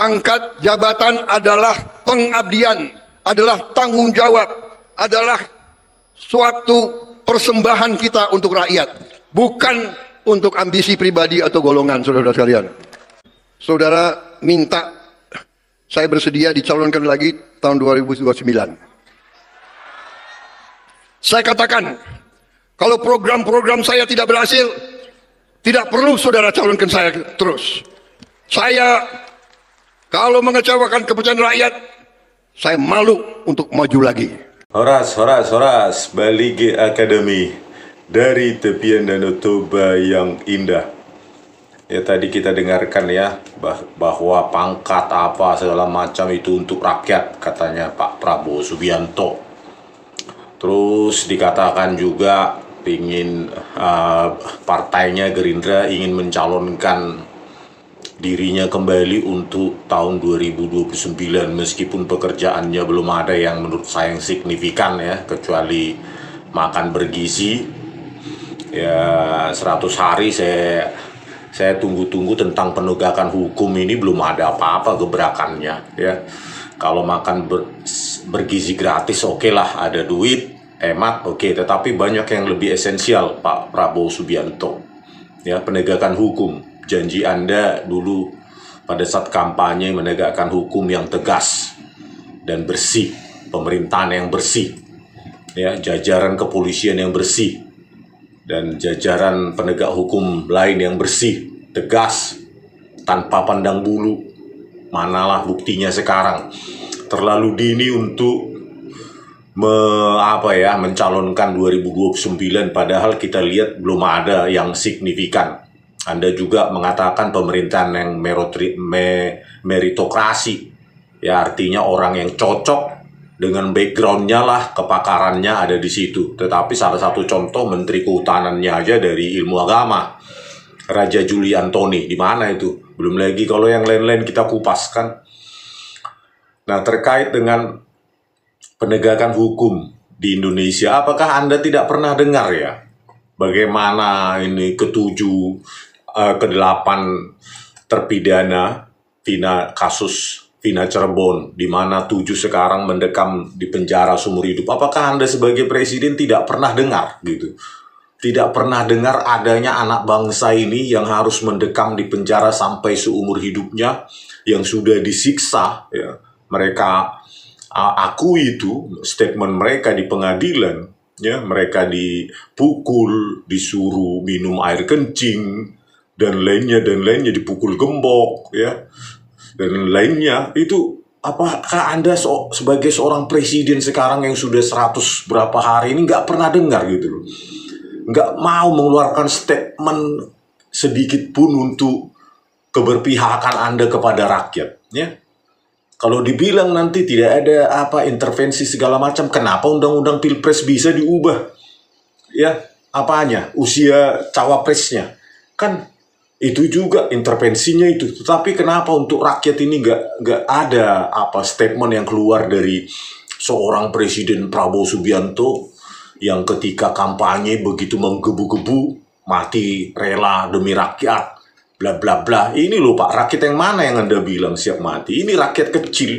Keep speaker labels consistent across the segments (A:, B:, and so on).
A: pangkat jabatan adalah pengabdian, adalah tanggung jawab, adalah suatu persembahan kita untuk rakyat, bukan untuk ambisi pribadi atau golongan, saudara sekalian. Saudara minta saya bersedia dicalonkan lagi tahun 2029. Saya katakan, kalau program-program saya tidak berhasil, tidak perlu saudara calonkan saya terus. Saya kalau mengecewakan kepercayaan rakyat, saya malu untuk maju lagi.
B: Horas, Bali G Academy dari tepian Danau Toba yang indah. Ya tadi kita dengarkan ya bahwa pangkat apa segala macam itu untuk rakyat, katanya Pak Prabowo Subianto. Terus dikatakan juga ingin partainya Gerindra ingin mencalonkan dirinya kembali untuk tahun 2029, meskipun pekerjaannya belum ada yang menurut saya yang signifikan ya, kecuali makan bergizi. Ya 100 hari saya tunggu-tunggu tentang penegakan hukum ini, belum ada apa-apa gebrakannya ya. Kalau makan bergizi gratis oke lah, ada duit, hemat oke, tetapi banyak yang lebih esensial Pak Prabowo Subianto. Ya, penegakan hukum. Janji Anda dulu pada saat kampanye menegakkan hukum yang tegas dan bersih, pemerintahan yang bersih. Ya, jajaran kepolisian yang bersih dan jajaran penegak hukum lain yang bersih, tegas, tanpa pandang bulu. Manalah buktinya sekarang. Terlalu dini untuk mencalonkan 2029, padahal kita lihat belum ada yang signifikan. Anda juga mengatakan pemerintahan yang meritokrasi, ya artinya orang yang cocok dengan backgroundnya lah, kepakarannya ada di situ. Tetapi salah satu contoh Menteri Kehutanannya aja dari ilmu agama, Raja Juli Antoni, di mana itu? Belum lagi kalau yang lain-lain kita kupaskan. Nah, terkait dengan penegakan hukum di Indonesia, apakah Anda tidak pernah dengar ya bagaimana ini ke-8 terpidana kasus Vina Cirebon, di mana 7 sekarang mendekam di penjara seumur hidup? Apakah Anda sebagai presiden tidak pernah dengar gitu? Tidak pernah dengar adanya anak bangsa ini yang harus mendekam di penjara sampai seumur hidupnya, yang sudah disiksa ya. Mereka akui itu, statement mereka di pengadilan ya, mereka dipukul, disuruh minum air kencing dan lainnya, dipukul gembok ya, dan lainnya. Itu apakah Anda sebagai seorang presiden sekarang yang sudah 100 berapa hari ini nggak pernah dengar gitu loh, nggak mau mengeluarkan statement sedikit pun untuk keberpihakan Anda kepada rakyat ya? Kalau dibilang nanti tidak ada intervensi segala macam, kenapa undang-undang Pilpres bisa diubah? Ya, apanya? Usia cawapresnya. Kan itu juga intervensinya itu. Tetapi kenapa untuk rakyat ini nggak ada statement yang keluar dari seorang Presiden Prabowo Subianto yang ketika kampanye begitu menggebu-gebu, mati rela demi rakyat, bla bla bla. Ini loh Pak, rakyat yang mana yang Anda bilang siap mati? Ini rakyat kecil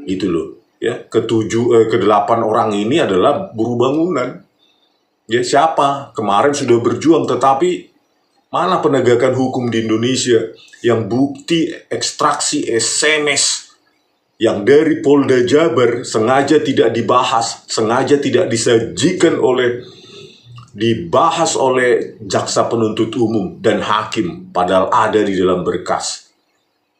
B: itu loh ya. Ke-8 orang ini adalah buruh bangunan ya. Siapa kemarin sudah berjuang, tetapi mana penegakan hukum di Indonesia yang bukti ekstraksi SMS yang dari Polda Jabar sengaja tidak dibahas, sengaja tidak dibahas oleh jaksa penuntut umum dan hakim, padahal ada di dalam berkas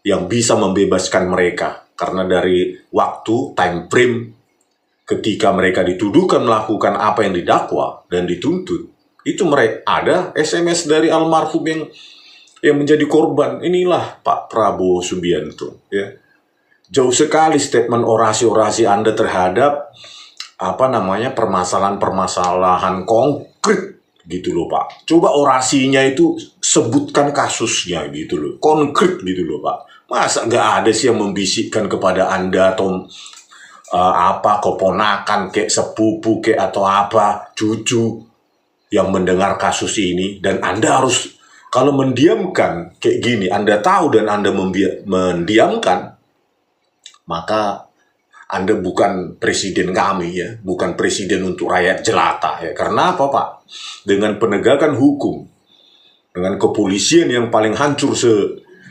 B: yang bisa membebaskan mereka. Karena dari waktu, time frame ketika mereka dituduhkan melakukan apa yang didakwa dan dituntut, itu mereka ada SMS dari almarhum yang menjadi korban. Inilah Pak Prabowo Subianto ya. Jauh sekali statement orasi-orasi Anda terhadap permasalahan-permasalahan konkret gitu loh Pak. Coba orasinya itu sebutkan kasusnya gitu loh, konkret gitu loh Pak. Masa nggak ada sih yang membisikkan kepada Anda atau keponakan kayak sepupu kayak atau cucu yang mendengar kasus ini, dan Anda harus Kalau mendiamkan kayak gini, Anda tahu dan Anda mendiamkan, maka Anda bukan presiden kami ya, bukan presiden untuk rakyat jelata ya. Karena apa Pak? Dengan penegakan hukum, dengan kepolisian yang paling hancur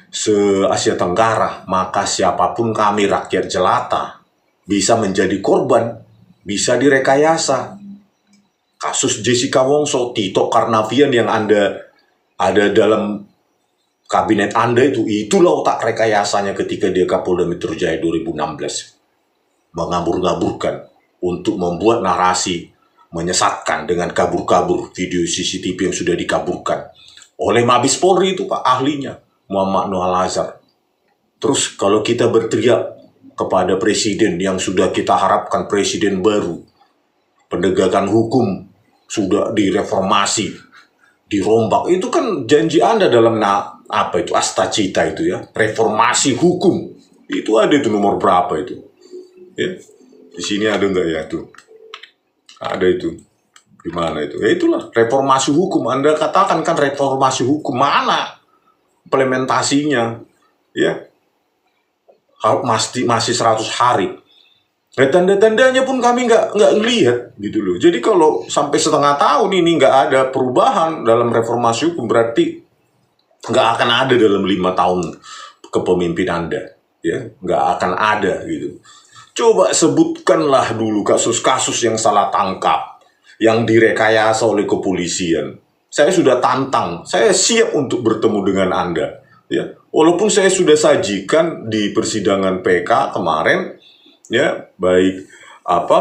B: se-Asia Tenggara, maka siapapun kami rakyat jelata bisa menjadi korban, bisa direkayasa. Kasus Jessica Wongso, Tito Karnavian yang Anda ada dalam kabinet Anda itulah otak rekayasanya ketika dia Kapolda Metro Jaya 2016. Mengabur-ngaburkan untuk membuat narasi menyesatkan dengan kabur-kabur video CCTV yang sudah dikaburkan oleh Mabes Polri itu Pak, ahlinya Muhammad Noah Lazar. Terus kalau kita berteriak kepada presiden yang sudah kita harapkan presiden baru, penegakan hukum sudah direformasi, dirombak, itu kan janji Anda dalam Astacita itu ya, reformasi hukum. Itu ada itu nomor berapa itu? Ya. Di sini ada enggak ya tuh? Ada itu. Di mana itu? Ya itulah reformasi hukum. Anda katakan kan reformasi hukum, mana implementasinya? Ya. Masih 100 hari. Tanda-tandanya pun kami nggak lihat gitu loh. Jadi kalau sampai setengah tahun ini nggak ada perubahan dalam reformasi hukum, berarti nggak akan ada dalam 5 tahun kepemimpinan Anda, ya nggak akan ada gitu. Coba sebutkanlah dulu kasus-kasus yang salah tangkap, yang direkayasa oleh kepolisian. Saya sudah tantang, saya siap untuk bertemu dengan Anda, ya. Walaupun saya sudah sajikan di persidangan PK kemarin. Ya, baik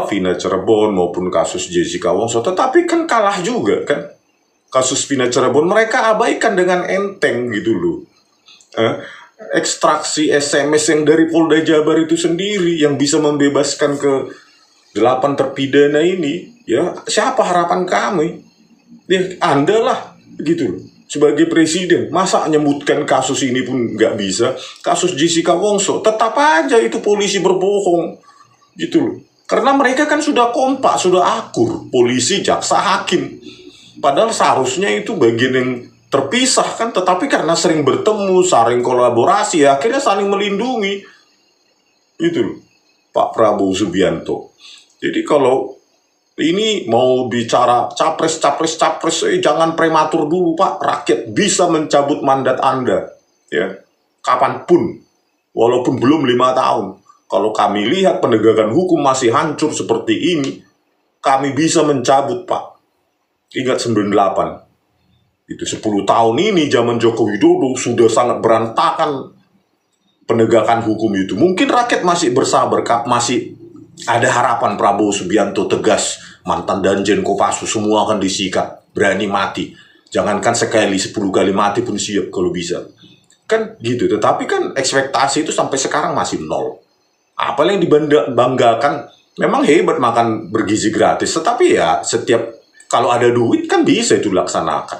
B: Vina Cirebon maupun kasus Jessica Wongso, tetapi kan kalah juga kan. Kasus Vina Cirebon mereka abaikan dengan enteng gitu loh. Ekstraksi SMS yang dari Polda Jabar itu sendiri yang bisa membebaskan ke 8 terpidana ini, ya siapa harapan kami? Ya Anda lah gitu loh. Sebagai presiden, masa menyebutkan kasus ini pun nggak bisa? Kasus Jessica Wongso, tetap aja itu polisi berbohong, gitu loh. Karena mereka kan sudah kompak, sudah akur, polisi, jaksa, hakim. Padahal seharusnya itu bagian yang terpisah kan, tetapi karena sering bertemu, saling kolaborasi, akhirnya saling melindungi. Itu loh, Pak Prabowo Subianto. Jadi kalau ini mau bicara capres, jangan prematur dulu Pak. Rakyat bisa mencabut mandat Anda, ya, kapanpun, walaupun belum 5 tahun. Kalau kami lihat penegakan hukum masih hancur seperti ini, kami bisa mencabut Pak. Ingat 98, itu 10 tahun ini zaman Joko Widodo sudah sangat berantakan penegakan hukum itu. Mungkin rakyat masih bersabar, masih ada harapan Prabowo Subianto tegas, mantan Danjen Kopassus semua akan disikat, berani mati. Jangankan sekali, 10 kali mati pun siap kalau bisa. Kan gitu, tetapi kan ekspektasi itu sampai sekarang masih nol. Apa yang dibanggakan, memang hebat makan bergizi gratis, tetapi ya setiap kalau ada duit kan bisa itu laksanakan.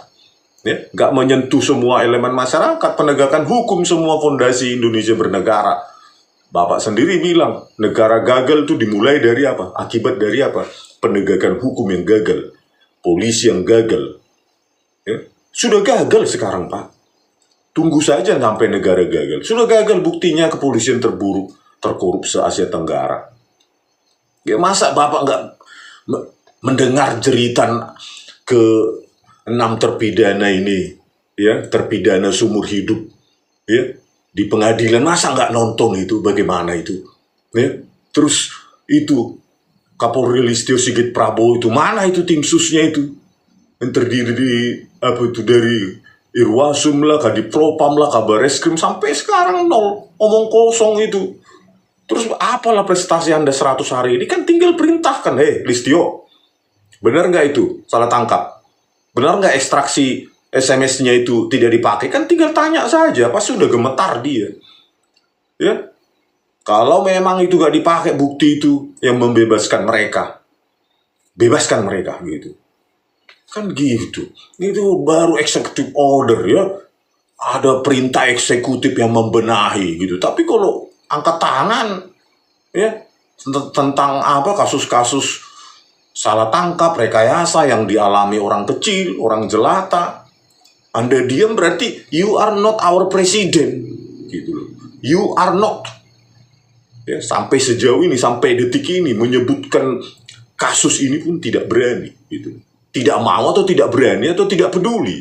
B: Ya, nggak menyentuh semua elemen masyarakat, penegakan hukum semua fondasi Indonesia bernegara. Bapak sendiri bilang, negara gagal itu dimulai dari apa? Akibat dari apa? Penegakan hukum yang gagal. Polisi yang gagal. Ya. Sudah gagal sekarang, Pak. Tunggu saja sampai negara gagal. Sudah gagal, buktinya kepolisian terburuk, terkorup se-Asia Tenggara. Ya, masa Bapak nggak mendengar jeritan ke 6 terpidana ini? Ya, terpidana seumur hidup. Ya. Di pengadilan, masa nggak nonton itu, bagaimana itu, ya? Terus itu Kapolri Listio Sigit Prabowo itu, mana itu tim susnya itu, yang terdiri dari Irwasum lah, Kadipropam lah, Kabareskrim, sampai sekarang nol, omong kosong itu. Terus apalah prestasi Anda 100 hari ini, kan tinggal perintahkan, Listio, benar nggak itu salah tangkap, benar nggak ekstraksi SMS-nya itu tidak dipakai, kan tinggal tanya saja, pasti udah gemetar dia. Ya, kalau memang itu gak dipakai bukti itu yang membebaskan mereka, bebaskan mereka gitu. Kan gitu. Itu baru executive order ya. Ada perintah eksekutif yang membenahi gitu. Tapi kalau angkat tangan ya tentang kasus-kasus salah tangkap, rekayasa yang dialami orang kecil, orang jelata, Anda diam berarti you are not our president, gitu loh. You are not. Ya, sampai sejauh ini, sampai detik ini menyebutkan kasus ini pun tidak berani, gitu. Tidak mau atau tidak berani atau tidak peduli,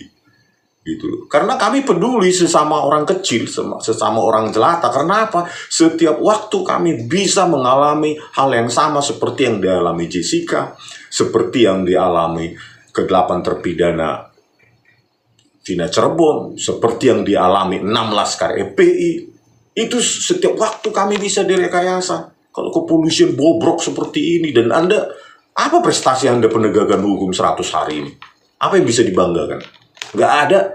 B: gitu loh. Karena kami peduli sesama orang kecil, sesama orang jelata. Karena apa? Setiap waktu kami bisa mengalami hal yang sama seperti yang dialami Jessica, seperti yang dialami ke-8 terpidana Vina Cirebon, seperti yang dialami 6 laskar FPI. Itu setiap waktu kami bisa direkayasa. Kalau kepolisian bobrok seperti ini, dan Anda, apa prestasi Anda penegakan hukum 100 hari ini? Apa yang bisa dibanggakan? Nggak ada.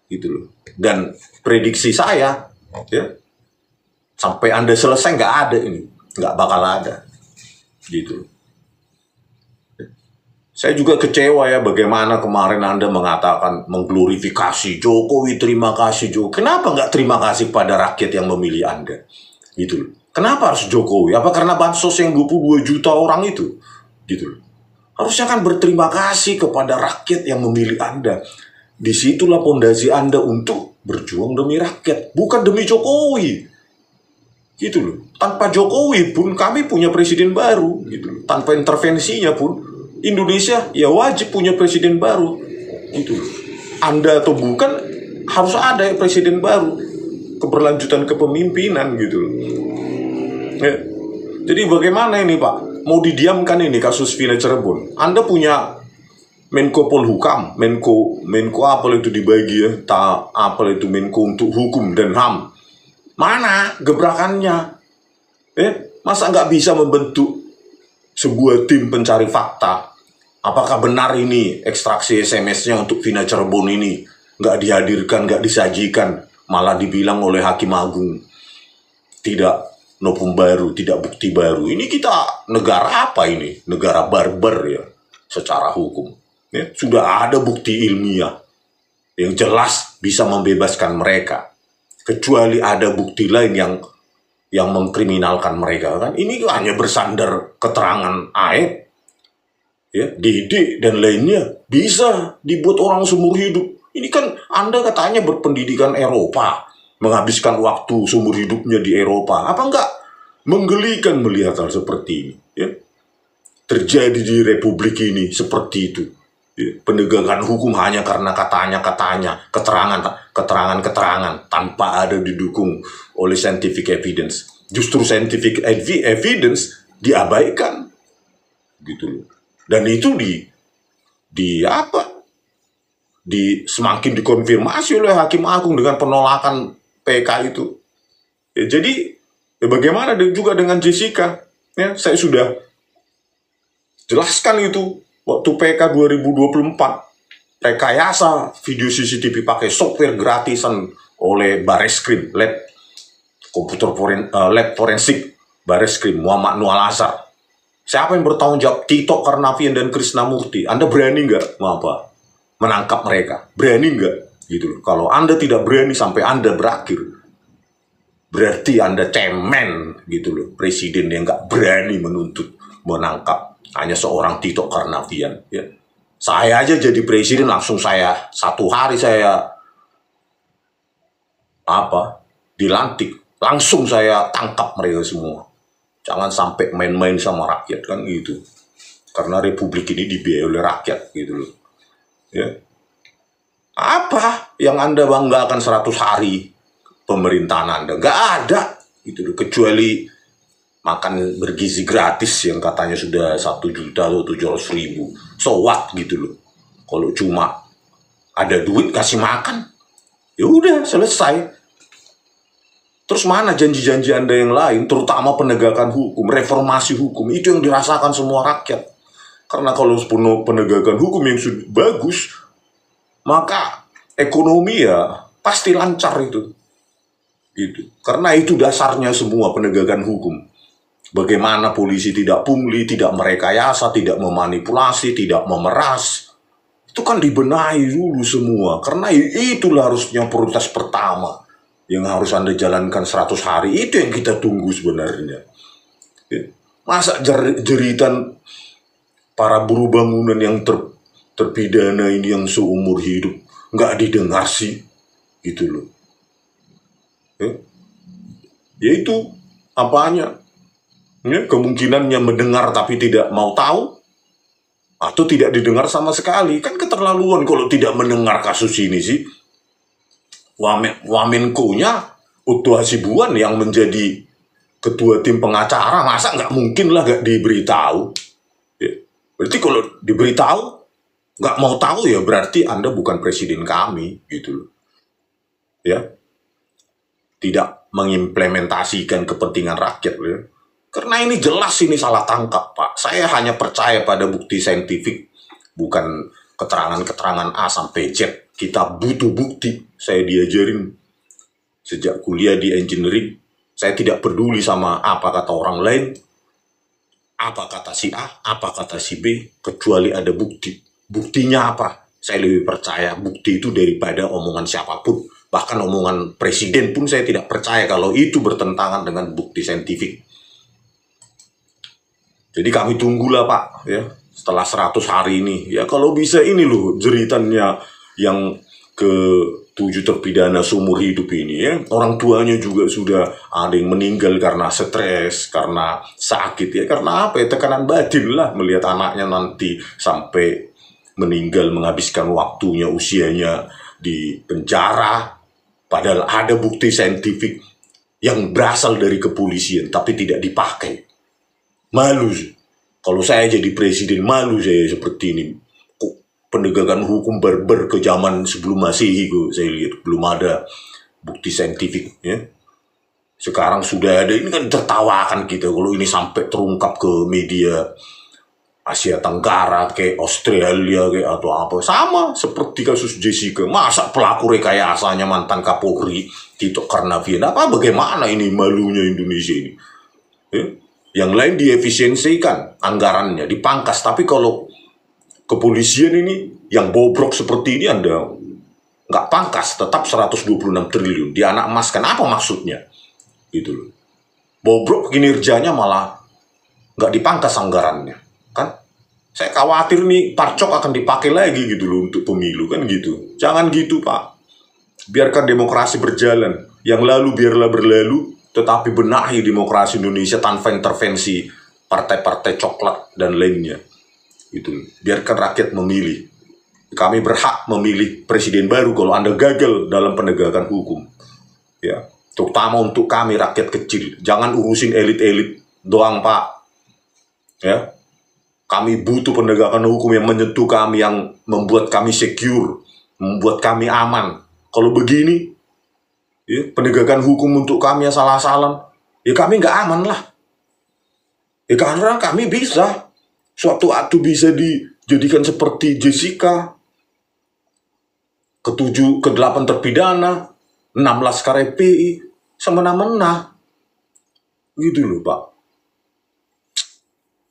B: Gitu loh. Dan prediksi saya, ya, sampai Anda selesai nggak ada ini. Nggak bakal ada. Gitu. Saya juga kecewa ya bagaimana kemarin Anda mengatakan mengglorifikasi Jokowi, terima kasih Jokowi. Kenapa nggak terima kasih pada rakyat yang memilih Anda? Gitu loh. Kenapa harus Jokowi? Apa karena bansos yang 22 juta orang itu? Gitu loh. Harusnya kan berterima kasih kepada rakyat yang memilih Anda. Disitulah pondasi Anda untuk berjuang demi rakyat, bukan demi Jokowi. Gitu loh. Tanpa Jokowi pun kami punya presiden baru. Gitu loh. Tanpa intervensinya pun Indonesia ya wajib punya presiden baru, gitu. Anda atau bukan harus ada presiden baru, keberlanjutan kepemimpinan, gitu. Ya. Jadi bagaimana ini Pak? Mau didiamkan ini kasus Vina Cirebon? Anda punya Menko Polhukam, Menko apa itu dibagi ya? Apa itu Menko untuk hukum dan HAM? Mana gebrakannya? Masa nggak bisa membentuk sebuah tim pencari fakta? Apakah benar ini ekstraksi SMS-nya untuk Vina Cirebon ini nggak dihadirkan, nggak disajikan, malah dibilang oleh Hakim Agung tidak novum baru, tidak bukti baru. Ini kita negara apa ini? Negara barbar ya, secara hukum. Ya, sudah ada bukti ilmiah yang jelas bisa membebaskan mereka, kecuali ada bukti lain yang mengkriminalkan mereka kan. Ini hanya bersandar keterangan Aib, ya, Dede dan lainnya bisa dibuat orang seumur hidup. Ini kan Anda katanya berpendidikan Eropa, menghabiskan waktu seumur hidupnya di Eropa. Apa enggak menggelikan melihat hal seperti ini? Ya? Terjadi di Republik ini seperti itu. Ya? Penegakan hukum hanya karena katanya, keterangan tanpa ada didukung oleh scientific evidence. Justru scientific evidence diabaikan, gitu loh. Dan itu semakin dikonfirmasi oleh Hakim Agung dengan penolakan PK itu. Ya, jadi bagaimana juga dengan Jessica? Ya, saya sudah jelaskan itu waktu PK 2024, rekayasa video CCTV pakai software gratisan oleh Bareskrim, lab forensik Bareskrim Muhammad Nual Azhar. Siapa yang bertanggung jawab? Tito Karnavian dan Krisnamurti. Anda berani nggak menangkap mereka? Berani nggak? Gitu loh. Kalau Anda tidak berani sampai Anda berakhir, berarti Anda cemen, gitu loh. Presiden yang nggak berani menangkap hanya seorang Tito Karnavian. Ya. Saya aja jadi presiden langsung satu hari dilantik, langsung saya tangkap mereka semua. Jangan sampai main-main sama rakyat kan gitu. Karena republik ini dibiayai oleh rakyat gitu loh. Ya. Apa yang Anda banggakan 100 hari pemerintahan Anda? Nggak ada gitu loh. Kecuali makan bergizi gratis yang katanya sudah 1 juta atau 700.000. So what gitu loh. Kalau cuma ada duit kasih makan, ya udah selesai. Terus mana janji-janji Anda yang lain, terutama penegakan hukum, reformasi hukum, itu yang dirasakan semua rakyat. Karena kalau penegakan hukum yang sudah bagus, maka ekonomi ya pasti lancar itu. Gitu. Karena itu dasarnya semua penegakan hukum. Bagaimana polisi tidak pungli, tidak merekayasa, tidak memanipulasi, tidak memeras. Itu kan dibenahi dulu semua. Karena itulah harusnya prioritas pertama yang harus Anda jalankan 100 hari. Itu yang kita tunggu sebenarnya. Masa jeritan para buruh bangunan yang terpidana ini yang seumur hidup nggak didengar sih, gitu loh. Ya itu apanya? Ya, kemungkinannya mendengar tapi tidak mau tahu, atau tidak didengar sama sekali. Kan keterlaluan kalau tidak mendengar kasus ini sih. Wamenko-nya Uttu Hasibuan yang menjadi ketua tim pengacara, masa nggak mungkin lah nggak diberitahu. Ya. Berarti kalau diberitahu nggak mau tahu, ya berarti Anda bukan presiden kami, gitu loh. Ya, tidak mengimplementasikan kepentingan rakyat, ya. Karena ini jelas ini salah tangkap, Pak. Saya hanya percaya pada bukti saintifik, bukan keterangan-keterangan A sampai Z. Kita butuh bukti. Saya diajarin sejak kuliah di engineering. Saya tidak peduli sama apa kata orang lain, apa kata si A, apa kata si B, kecuali ada bukti. Buktinya apa? Saya lebih percaya bukti itu daripada omongan siapapun. Bahkan omongan presiden pun saya tidak percaya kalau itu bertentangan dengan bukti saintifik. Jadi kami tunggulah, Pak, ya, setelah 100 hari ini. Ya kalau bisa ini loh jeritannya yang ke-7 terpidana seumur hidup ini, ya. Orang tuanya juga sudah ada yang meninggal karena stres, karena sakit, ya. Karena apa ya? Tekanan batin lah melihat anaknya nanti sampai meninggal, menghabiskan waktunya, usianya di penjara. Padahal ada bukti saintifik yang berasal dari kepolisian tapi tidak dipakai. Malu. Kalau saya jadi presiden, malu saya seperti ini. Kok penegakan hukum barbar ke zaman sebelum Masehi, kok saya lihat belum ada bukti saintifik, ya. Sekarang sudah ada, ini kan tertawakan kita kalau ini sampai terungkap ke media Asia Tenggara, kayak Australia, kayak atau apa. Sama seperti kasus Jessica. Masa pelaku rekayasanya mantan Kapolri Tito Karnavian? Apa bagaimana ini malunya Indonesia ini? Ya? Yang lain diefisiensikan anggarannya, dipangkas. Tapi kalau kepolisian ini yang bobrok seperti ini, Anda nggak pangkas, tetap 126 triliun. Di anak emas kan, apa maksudnya? Gitu loh. Bobrok kinerjanya malah nggak dipangkas anggarannya. Kan? Saya khawatir nih parcok akan dipakai lagi gitu loh untuk pemilu, kan gitu. Jangan gitu, Pak. Biarkan demokrasi berjalan. Yang lalu biarlah berlalu. Tetapi benahi demokrasi Indonesia tanpa intervensi partai-partai coklat dan lainnya. Itu biarkan rakyat memilih. Kami berhak memilih presiden baru kalau Anda gagal dalam penegakan hukum. Ya, terutama untuk kami rakyat kecil. Jangan urusin elit-elit doang, Pak. Ya. Kami butuh penegakan hukum yang menyentuh kami, yang membuat kami secure, membuat kami aman. Kalau begini, ya, penegakan hukum untuk kami yang salah-salah, ya kami nggak aman lah. Ya karena kami bisa suatu waktu bisa dijadikan seperti Jessica, ke-7, ke-8 terpidana, 16 KRPI, semena-mena. Gitu loh, Pak.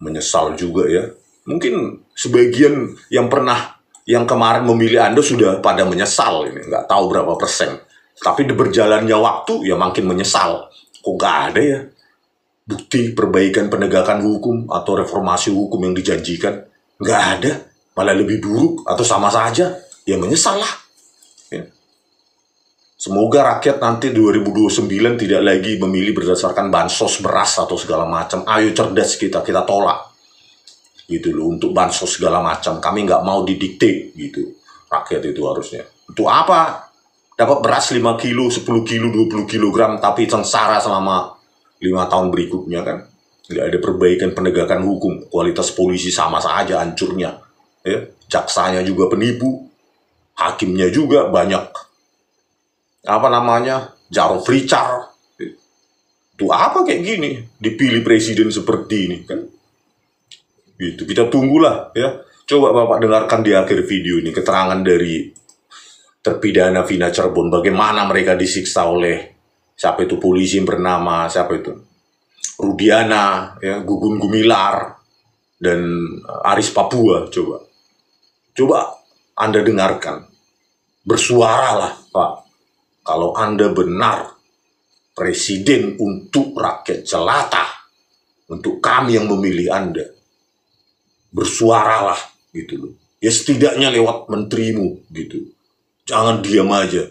B: Menyesal juga ya. Mungkin sebagian yang kemarin memilih Anda sudah pada menyesal ini, nggak tahu berapa persen. Tapi di berjalannya waktu ya makin menyesal. Kok nggak ada ya bukti perbaikan penegakan hukum atau reformasi hukum yang dijanjikan? Nggak ada, malah lebih buruk atau sama saja. Ya menyesal lah. Ya. Semoga rakyat nanti 2029 tidak lagi memilih berdasarkan bansos beras atau segala macam. Ayo cerdas kita tolak. Gitu loh, untuk bansos segala macam. Kami nggak mau didikte gitu. Rakyat itu harusnya. Untuk apa? Dapat beras 5 kilo, 10 kilo, 20 kilogram, tapi sengsara selama 5 tahun berikutnya kan. Nggak ada perbaikan penegakan hukum. Kualitas polisi sama saja hancurnya. Ya. Jaksanya juga penipu. Hakimnya juga banyak Jarod Richard. Itu apa kayak gini? Dipilih presiden seperti ini kan? Gitu. Kita tunggulah ya. Coba Bapak dengarkan di akhir video ini keterangan dari terpidana Vina Cirebon, bagaimana mereka disiksa oleh siapa itu polisi yang bernama siapa itu Rudiana, ya, Gugun Gumilar dan Aris Papua. Coba Anda dengarkan, bersuaralah Pak kalau Anda benar presiden untuk rakyat jelata, untuk kami yang memilih Anda. Bersuaralah gitu loh. Ya setidaknya lewat menterimu gitu. Jangan diam aja.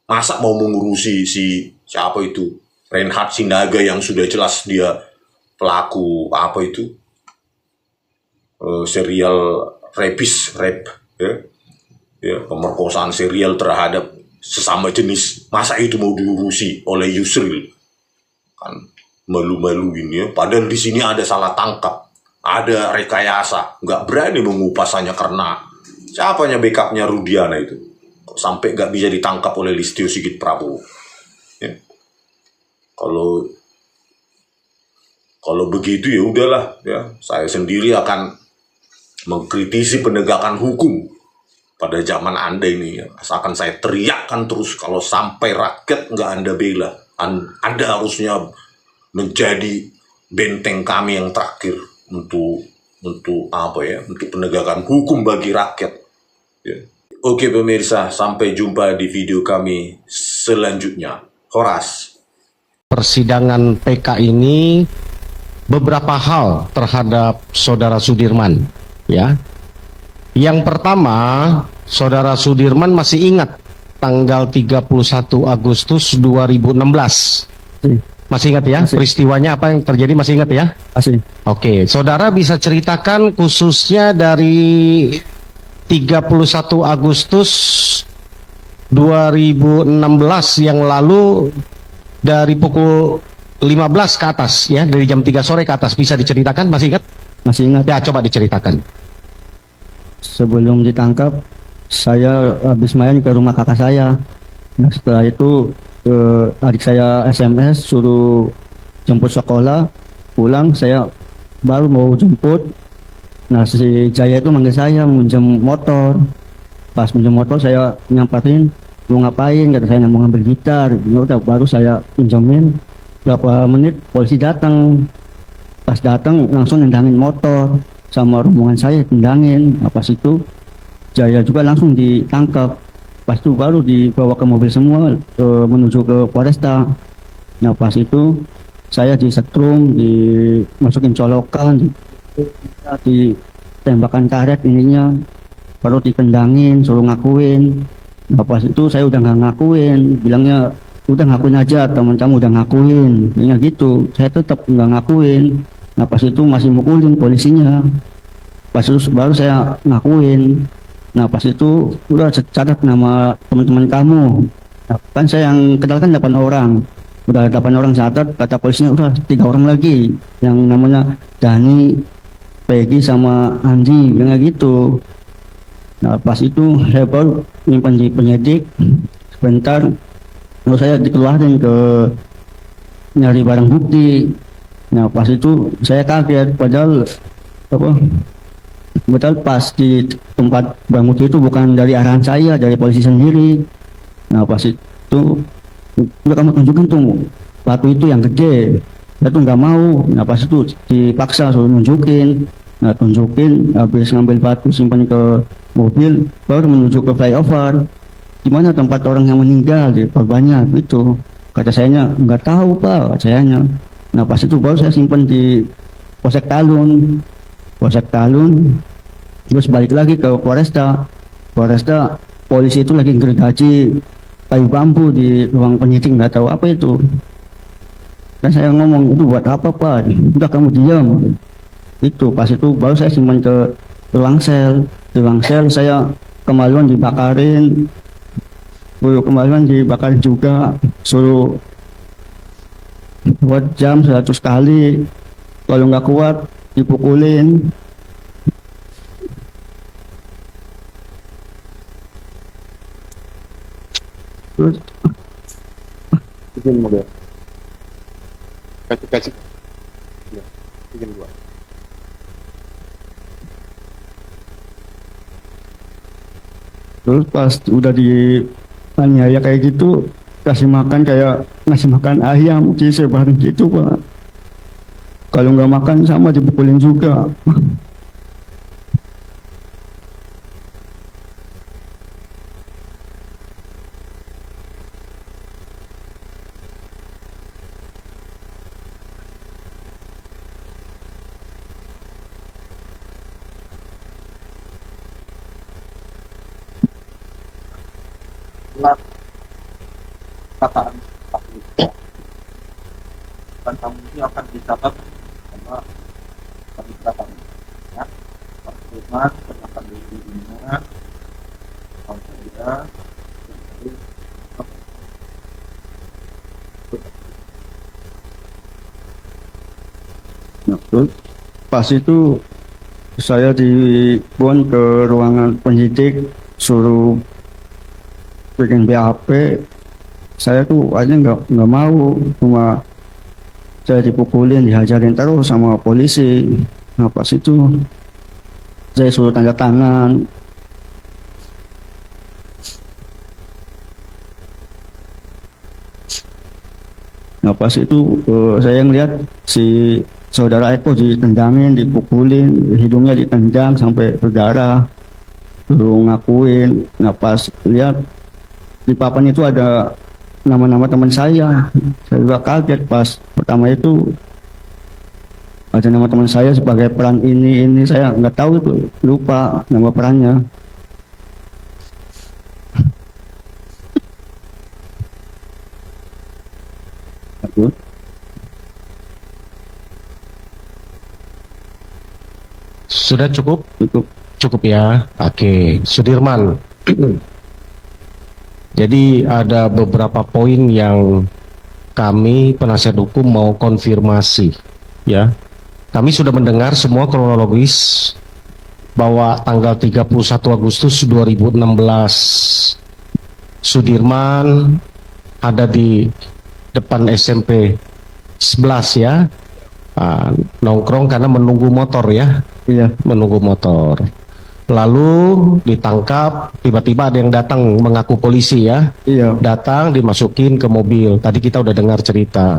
B: Masa mau mengurusi si siapa itu? Reinhard Sinaga yang sudah jelas dia pelaku apa itu? Serial rape, ya. Ya, pemerkosaan serial terhadap sesama jenis. Masa itu mau diurusi oleh Yusril? Kan malu-maluin ya. Padahal di sini ada salah tangkap, ada rekayasa. Nggak berani mengupas hanya karena siapanya backupnya Rudiana itu. Kok sampai nggak bisa ditangkap oleh Listio Sigit Prabowo? Ya. Kalau begitu ya udahlah ya. Saya sendiri akan mengkritisi penegakan hukum pada zaman Anda ini ya. Asalkan saya teriakkan terus kalau sampai rakyat nggak Anda bela. Anda harusnya menjadi benteng kami yang terakhir untuk apa ya? Untuk penegakan hukum bagi rakyat. Ya. Oke pemirsa, sampai jumpa di video kami selanjutnya. Horas.
C: Persidangan PK ini beberapa hal terhadap Saudara Sudirman, ya. Yang pertama, Saudara Sudirman masih ingat tanggal 31 Agustus 2016. Masih ingat ya?
D: Masih.
C: Peristiwanya apa yang terjadi, masih ingat ya?
D: Asli.
C: Oke, Saudara bisa ceritakan khususnya dari 31 Agustus 2016 yang lalu dari pukul 15 ke atas ya, dari jam 3 sore ke atas, bisa diceritakan, masih ingat?
D: Masih ingat.
C: Ya, coba diceritakan.
D: Sebelum ditangkap, saya habis main ke rumah kakak saya. Nah, setelah itu adik saya SMS suruh jemput sekolah, pulang saya baru mau jemput. Nah, si Jaya itu manggil saya minjem motor. Pas minjem motor saya nyamperin, "Lu ngapain?" Kata saya, "Mau ngambil gitar." Ya udah, baru saya pinjemin. Berapa menit polisi datang. Pas datang langsung nendangin motor sama rombongan saya, tendangin. Nah, pas itu Jaya juga langsung ditangkap. Pas itu baru dibawa ke mobil semua menuju ke Polresta. Nah, pas itu saya disetrum, dimasukin colokan, ditembakkan karet ininya, baru dikendangin, suruh ngakuin. Nah, pas itu saya udah nggak ngakuin, bilangnya udah ngakuin aja, teman kamu udah ngakuin, ya gitu. Saya tetap nggak ngakuin. Nah, pas itu masih mukulin polisinya. Pas itu baru saya ngakuin. Nah, pas itu udah catat nama teman-teman kamu. Nah, kan saya yang kenal kan 8 orang. Udah 8 orang catat, kata polisinya udah 3 orang lagi yang namanya Dani, Peggy sama Andi, bilang gitu. Nah, pas itu saya baru nyimpan di penyidik sebentar, lalu saya dikeluarin ke nyari barang bukti. Nah, pas itu saya kaget, padahal pas di tempat barang bukti itu bukan dari arahan saya, dari polisi sendiri. Nah, pas itu udah, kamu tunjukin tuh batu itu yang gede. Saya tuh nggak mau. Nah, pas itu dipaksa suruh nunjukin. Nah, tunjukin, habis ngambil batu simpan ke mobil, baru menuju ke flyover. Gimana tempat orang yang meninggal, di korbannya gitu. Kata sayanya, nggak tahu Pak, sayanya. Nah, pas itu baru saya simpan di Polsek Talun. Terus balik lagi ke Polresta. Polisi itu lagi gergaji kayu bambu di ruang penyidik, nggak tahu apa itu. Dan saya ngomong, itu buat apa Pak? Udah kamu diam. Itu pas itu baru saya simpan ke ruang sel. Di ruang sel saya kemaluan dibakarin. Kemaluan dibakarin juga, suruh buat jam 100 kali. Kalau nggak kuat dipukulin. Terus
E: Izin mobil. Kasih. Ya, izin gua.
D: terus pas udah dianiaya kayak gitu, kasih makan kayak ngasih makan ayam, disebarin gitu Pak. Kalau nggak makan sama dipukulin juga.
E: adalah kataan seperti itu. Dan kamu ini akan dicatat sama peningkatan ya, performa, peningkatan dirinya, kalau saya
D: Nah, terus pas itu saya dibuang ke ruangan penyidik, suruh bikin BAP. Saya tuh aja nggak mau, cuma saya dipukulin, dihajarin terus sama polisi. Nah, pas itu saya suruh tanda tangan. Nah, pas itu saya ngeliat si saudara Eko ditendangin, dipukulin, hidungnya ditendang sampai berdarah, suruh ngakuin. Nah, pas lihat di papan itu ada nama-nama teman saya juga kaget. Pas pertama itu ada nama teman saya sebagai peran ini saya nggak tahu, itu lupa nama perannya. Aduh.
C: Sudah cukup?
D: Cukup.
C: Cukup ya. Oke, Sudirman. Jadi ada beberapa poin yang kami penasihat hukum mau konfirmasi ya. Kami sudah mendengar semua kronologis bahwa tanggal 31 Agustus 2016 Sudirman ada di depan SMP 11 ya. Nongkrong karena menunggu motor ya.
D: Iya.
C: Menunggu motor. Lalu ditangkap, tiba-tiba ada yang datang mengaku polisi ya.
D: Iya.
C: Datang dimasukin ke mobil. Tadi kita udah dengar cerita.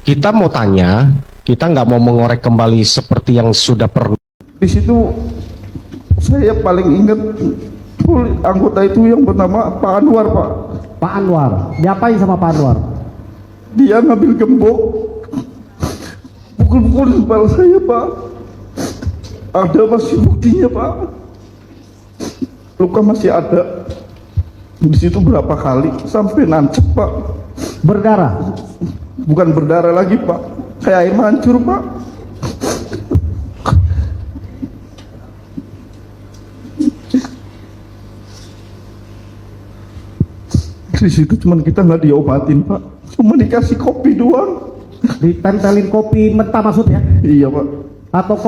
C: Kita mau tanya, kita nggak mau mengorek kembali seperti yang sudah pernah.
F: Di situ saya paling ingat anggota itu yang bernama Pak Anwar, Pak.
G: Pak Anwar, diapain sama Pak Anwar?
F: Dia ngambil gembok, pukul-pukul kepala saya, Pak. Ada masih buktinya, Pak. Luka masih ada. Di situ berapa kali sampai nancep, Pak.
G: Berdarah?
F: Bukan berdarah lagi, Pak. Kayak air mancur, Pak. Di situ cuman kita nggak diobatin, Pak. Cuma dikasih kopi doang.
G: Ditempelin kopi mentah maksudnya?
F: Iya, Pak.
G: Atau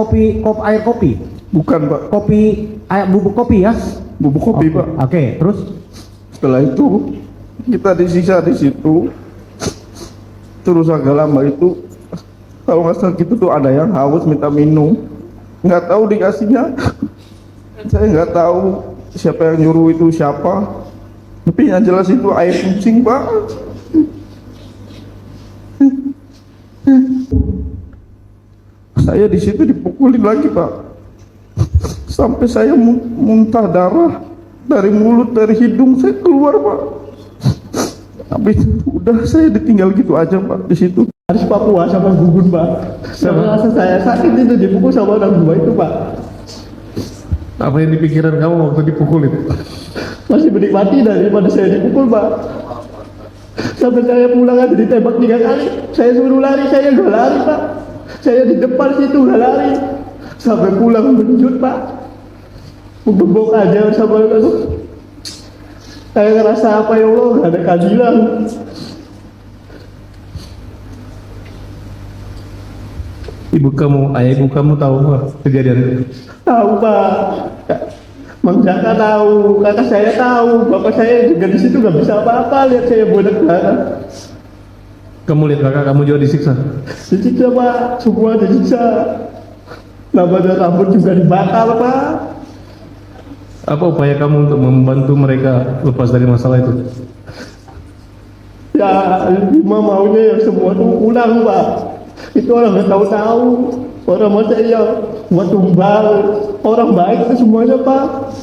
G: air kopi?
F: Bukan, Pak.
G: Kopi, air bubuk kopi ya?
F: Bubuk kopi,
G: Oke.
F: Pak.
G: Oke, terus?
F: Setelah itu kita disiksa di situ. Terus agak lama itu, kalau nggak salah gitu tuh ada yang haus minta minum. Nggak tahu dikasihnya. Saya nggak tahu siapa yang nyuruh itu siapa. Tapi yang jelas itu air kucing, Pak. Saya di situ dipukulin lagi, Pak. Sampai saya muntah darah dari mulut, dari hidung saya keluar, Pak. Habis udah saya ditinggal gitu aja, Pak, di situ.
G: Harus Papua sama gugun, Pak. Sama rasa saya sakit itu dipukul sama orang tua itu, Pak.
H: Apa yang dipikiran kamu waktu dipukulin?
G: Masih menikmati daripada saya dipukul, Pak. Sampai saya pulang aja ditembak 3 kali. Saya suruh lari, saya nggak lari, Pak. Saya di depan situ nggak lari. Sampai pulang menjut, Pak. Membebok aja sama aku. Saya ngerasa apa ya Allah, nggak ada keadilan.
H: Ayah ibu kamu tahu nggak kejadian itu?
G: Tahu, Pak. Mang Jaka tahu, kakak saya tahu, bapak saya juga di situ nggak bisa apa-apa lihat saya bodak darah.
H: Kamu lihat kakak kamu juga disiksa?
G: Disiksa, Pak, semua disiksa. Namanya rambut juga dibakar, Pak.
H: Apa upaya kamu untuk membantu mereka lepas dari masalah itu?
G: Ya, Lima maunya yang semua tuh pulang, Pak. Itu orang nggak tahu-tahu. Orang masa ya buat tumbal. Orang baik itu semuanya, Pak.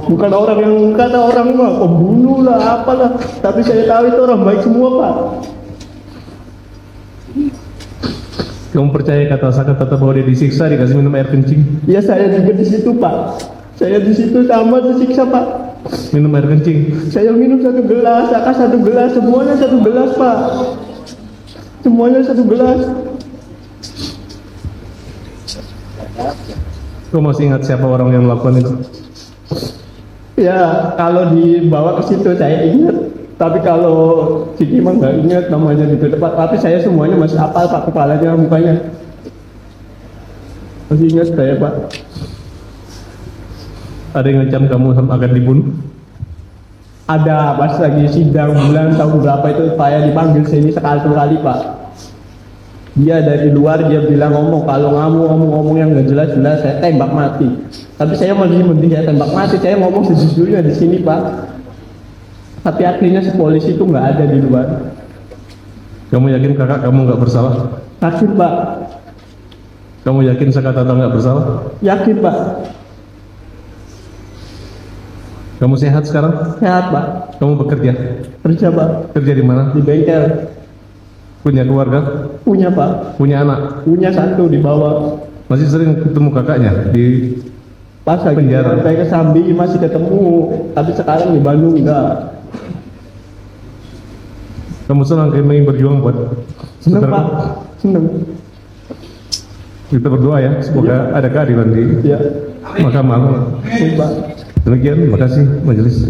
G: Bukan orang yang kata orang mah pembunuh lah, apalah. Tapi saya tahu itu orang baik semua, Pak.
H: Kamu percaya kata kata bahwa dia disiksa dikasih minum air kencing?
G: Ya saya juga di situ, Pak. Saya di situ sama disiksa, Pak.
H: Minum air kencing.
G: Saya minum 1 gelas, Aka 1 gelas, semuanya 1 gelas Pak. Semuanya 1 gelas.
H: Kau masih ingat siapa orang yang melakukan itu?
G: Ya, kalau dibawa ke situ saya ingat. Tapi kalau si Kimang nggak ingat namanya di tempat. Tapi saya semuanya masih hafal Pak, kepalanya, mukanya. Masih ingat saya Pak.
H: Ada yang ngecam kamu akan dibunuh?
G: Ada pas lagi sidang bulan tahun berapa itu saya dipanggil sini sekali Pak. Dia dari luar dia bilang ngomong, kalau kamu ngomong yang nggak jelas-jelas saya tembak mati. Tapi saya masih mending saya tembak mati, saya ngomong sejujurnya di sini Pak. Tapi akhirnya si polisi itu nggak ada di luar.
H: Kamu yakin kakak kamu nggak bersalah?
G: Yakin Pak,
H: Kamu yakin Sakatata nggak bersalah?
G: yakin Pak,
H: Kamu sehat sekarang?
G: sehat Pak,
H: Kamu bekerja?
G: kerja Pak,
H: Kerja di mana?
G: di bengkel,
H: Punya keluarga?
G: punya Pak,
H: Punya anak?
G: punya 1 di bawah.
H: Masih sering ketemu kakaknya di
G: Pas lagi
H: penjara?
G: sampai ke Sambi masih ketemu, tapi sekarang di Bandung enggak.
H: Kamu senang kami berjuang buat
G: Seneng
H: saudara?
G: Pak, seneng.
H: Kita berdoa ya, semoga ada keadilan di
G: Ya,
H: Mahkamah Agung.
G: Pak.
H: Demikian, terima kasih majelis.